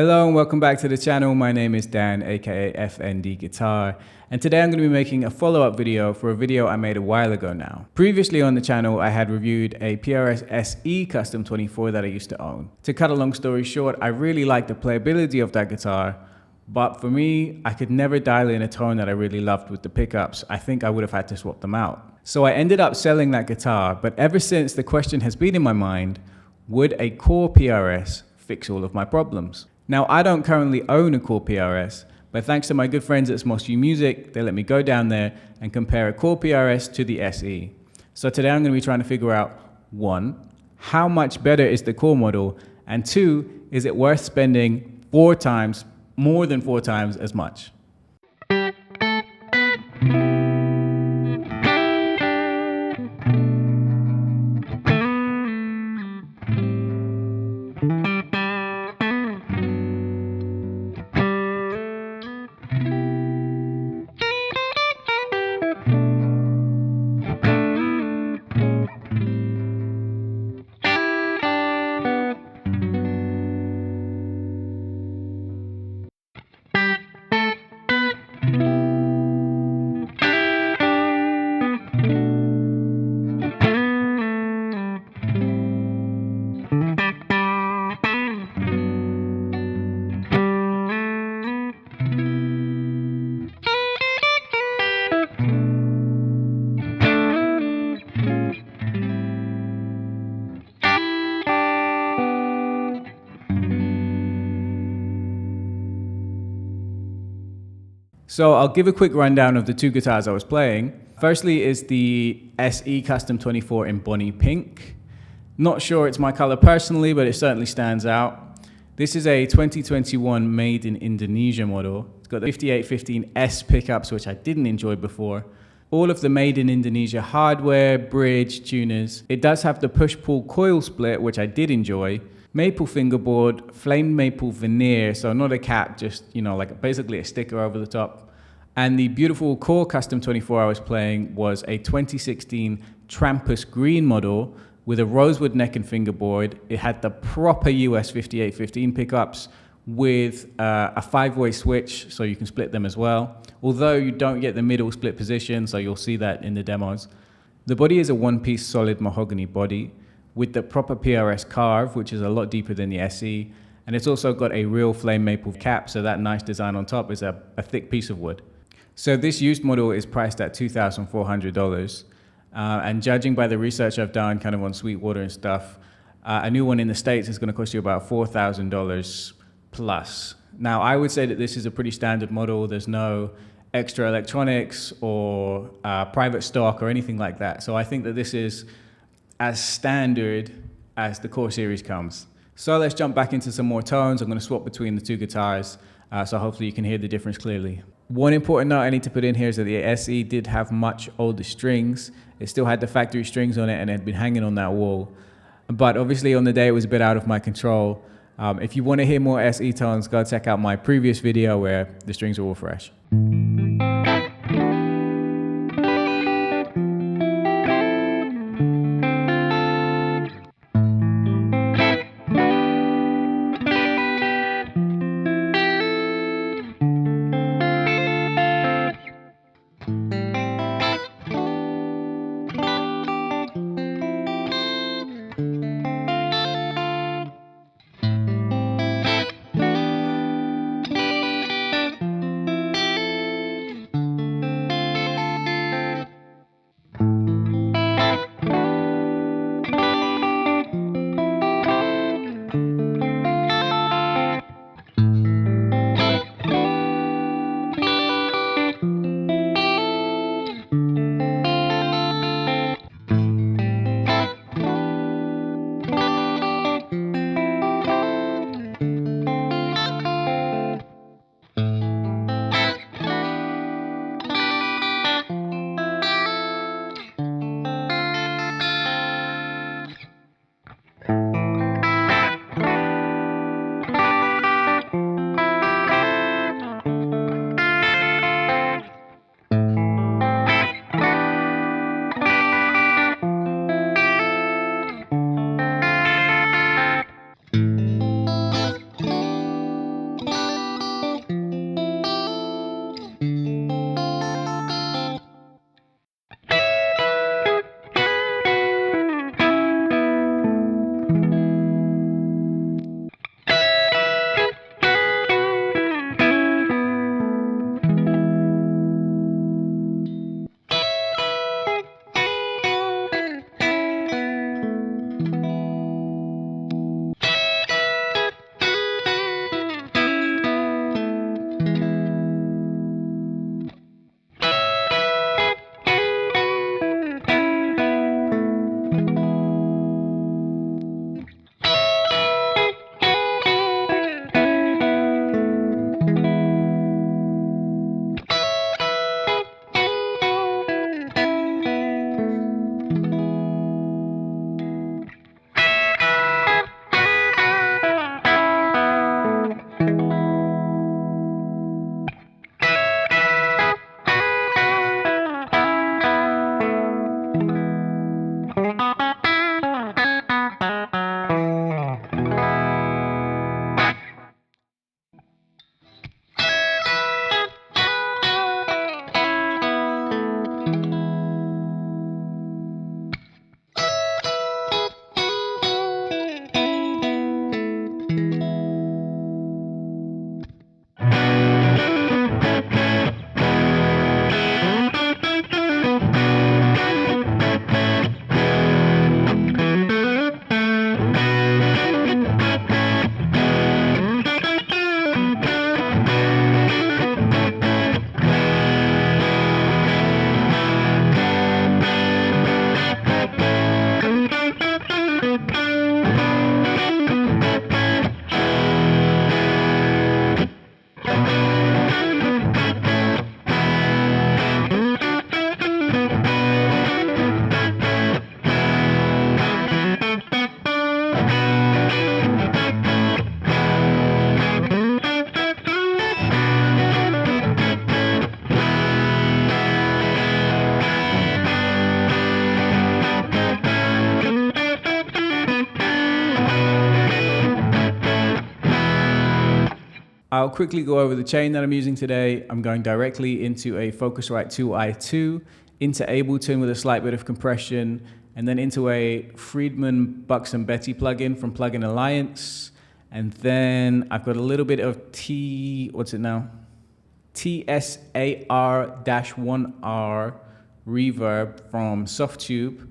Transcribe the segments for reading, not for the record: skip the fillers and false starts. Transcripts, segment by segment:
Hello and welcome back to the channel. My name is Dan, aka FND Guitar, and today I'm going to be making a follow-up video for a video I made a while ago now. Previously on the channel, I had reviewed a PRS SE Custom 24 that I used to own. To cut a long story short, I really liked the playability of that guitar, but for me, I could never dial in a tone that I really loved with the pickups. I think I would have had to swap them out. So I ended up selling that guitar, but ever since the question has been in my mind, would a CORE PRS fix all of my problems? Now, I don't currently own a CORE PRS, but thanks to my good friends at Smosyu Music, they let me go down there and compare a CORE PRS to the SE. So today I'm going to be trying to figure out, 1, how much better is the CORE model, and 2, is it worth spending more than 4 times as much? So I'll give a quick rundown of the 2 guitars I was playing. Firstly is the SE Custom 24 in Bonnie Pink. Not sure it's my color personally, but it certainly stands out. This is a 2021 made in Indonesia model. It's got the 5815S pickups, which I didn't enjoy before. All of the made in Indonesia hardware, bridge, tuners. It does have the push-pull coil split, which I did enjoy. Maple fingerboard, flame maple veneer, so not a cap, just, like basically a sticker over the top. And the beautiful CORE Custom 24 I was playing was a 2016 Trampus green model with a rosewood neck and fingerboard. It had the proper US 5815 pickups with a 5-way switch, so you can split them as well. Although you don't get the middle split position, so you'll see that in the demos. The body is a one-piece solid mahogany body with the proper PRS carve, which is a lot deeper than the SE. And it's also got a real flame maple cap, so that nice design on top is a thick piece of wood. So this used model is priced at $2,400. And judging by the research I've done kind of on Sweetwater and stuff, a new one in the States is going to cost you about $4,000 plus. Now, I would say that this is a pretty standard model. There's no extra electronics or private stock or anything like that. So I think that this is as standard as the CORE series comes. So let's jump back into some more tones. I'm going to swap between the 2 guitars, so hopefully you can hear the difference clearly. One important note I need to put in here is that the SE did have much older strings. It still had the factory strings on it and it had been hanging on that wall. But obviously on the day it was a bit out of my control. If you want to hear more SE tones, go check out my previous video where the strings are all fresh. I'll quickly go over the chain that I'm using today. I'm going directly into a Focusrite 2i2, into Ableton with a slight bit of compression, and then into a Friedman Buxom Betty plugin from Plugin Alliance. And then I've got a little bit of TSAR-1R reverb from Softube,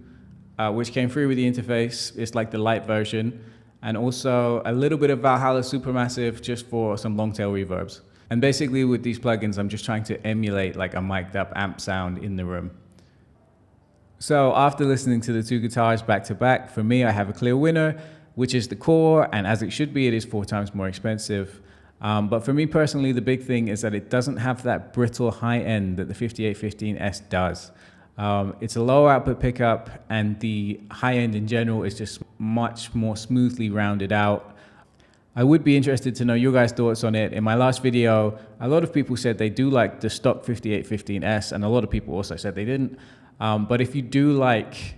which came free with the interface. It's like the light version. And also a little bit of Valhalla Supermassive just for some long tail reverbs. And basically with these plugins, I'm just trying to emulate like a mic'd up amp sound in the room. So after listening to the two guitars back to back, for me, I have a clear winner, which is the Core, and as it should be, it is 4 times more expensive. But for me personally, the big thing is that it doesn't have that brittle high end that the 5815S does. It's a low output pickup, and the high end in general is just much more smoothly rounded out. I would be interested to know your guys' thoughts on it. In my last video, a lot of people said they do like the stock 5815S, and a lot of people also said they didn't. But if you do like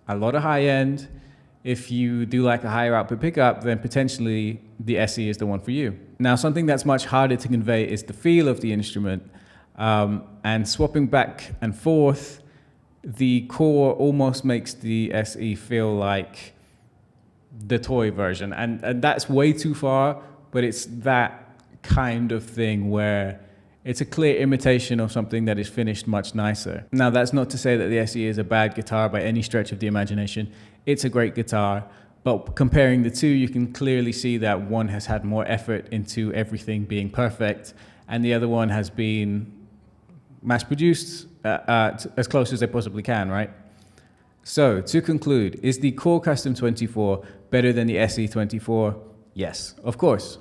a lot of high end, if you do like a higher output pickup, then potentially the SE is the one for you. Now, something that's much harder to convey is the feel of the instrument. And swapping back and forth, the Core almost makes the SE feel like the toy version. And that's way too far, but it's that kind of thing where it's a clear imitation of something that is finished much nicer. Now, that's not to say that the SE is a bad guitar by any stretch of the imagination. It's a great guitar, but comparing the two, you can clearly see that one has had more effort into everything being perfect, and the other one has been mass-produced as close as they possibly can, right? So, to conclude, is the Core Custom 24 better than the SE 24? Yes, of course.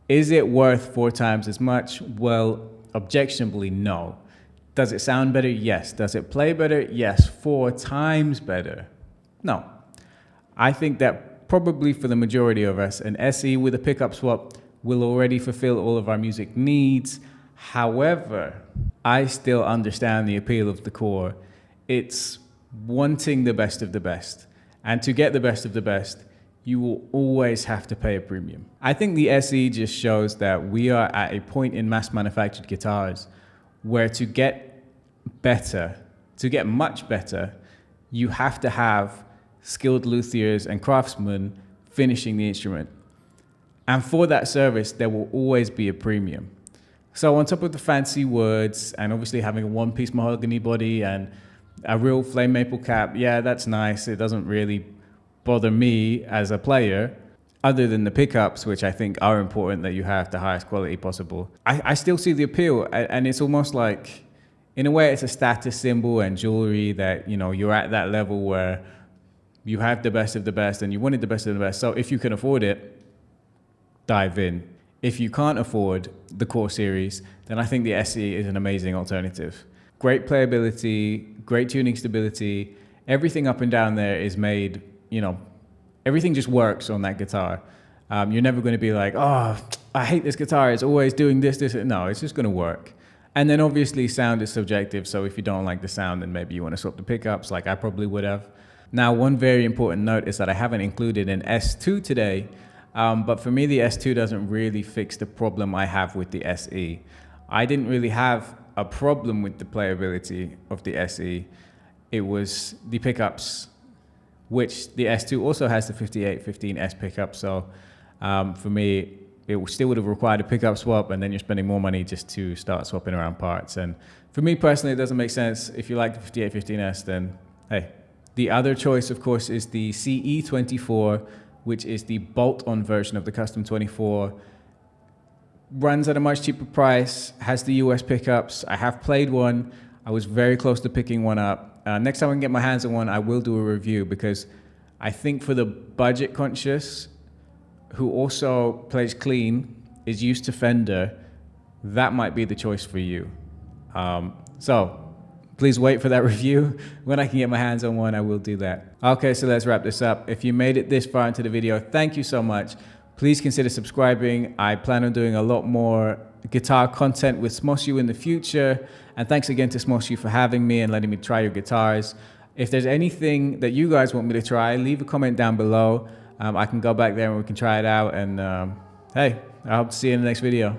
Is it worth 4 times as much? Well, objectionably, no. Does it sound better? Yes. Does it play better? Yes. 4 times better? No. I think that probably for the majority of us, an SE with a pickup swap will already fulfill all of our music needs. However, I still understand the appeal of the Core. It's wanting the best of the best. And to get the best of the best, you will always have to pay a premium. I think the SE just shows that we are at a point in mass manufactured guitars where to get better, to get much better, you have to have skilled luthiers and craftsmen finishing the instrument. And for that service, there will always be a premium. So on top of the fancy words and obviously having a one-piece mahogany body and a real flame maple cap, yeah, that's nice. It doesn't really bother me as a player, other than the pickups, which I think are important that you have the highest quality possible. I still see the appeal, and it's almost like, in a way, it's a status symbol and jewelry that, you know, you're at that level where you have the best of the best and you wanted the best of the best. So if you can afford it, dive in. If you can't afford the Core series, then I think the SE is an amazing alternative. Great playability, great tuning stability, everything up and down there is made, you know, everything just works on that guitar. You're never going to be like, oh, I hate this guitar, it's always doing this. No, it's just going to work. And then obviously sound is subjective, so if you don't like the sound, then maybe you want to swap the pickups like I probably would have. Now, one very important note is that I haven't included an S2 today, but for me, the S2 doesn't really fix the problem I have with the SE. I didn't really have a problem with the playability of the SE. It was the pickups, which the S2 also has the 5815S pickup. So for me, it still would have required a pickup swap, and then you're spending more money just to start swapping around parts. And for me personally, it doesn't make sense. If you like the 5815S, then hey. The other choice, of course, is the CE24, which is the bolt-on version of the Custom 24. Runs at a much cheaper price, has the US pickups. I have played one. I was very close to picking one up. Next time I can get my hands on one, I will do a review, because I think for the budget conscious who also plays clean, is used to Fender, that might be the choice for you. So please wait for that review. When I can get my hands on one, I will do that. Okay, so let's wrap this up. If you made it this far into the video, thank you so much. Please consider subscribing. I plan on doing a lot more guitar content with Smosyu in the future. And thanks again to Smosyu for having me and letting me try your guitars. If there's anything that you guys want me to try, leave a comment down below. I can go back there and we can try it out. And hey, I hope to see you in the next video.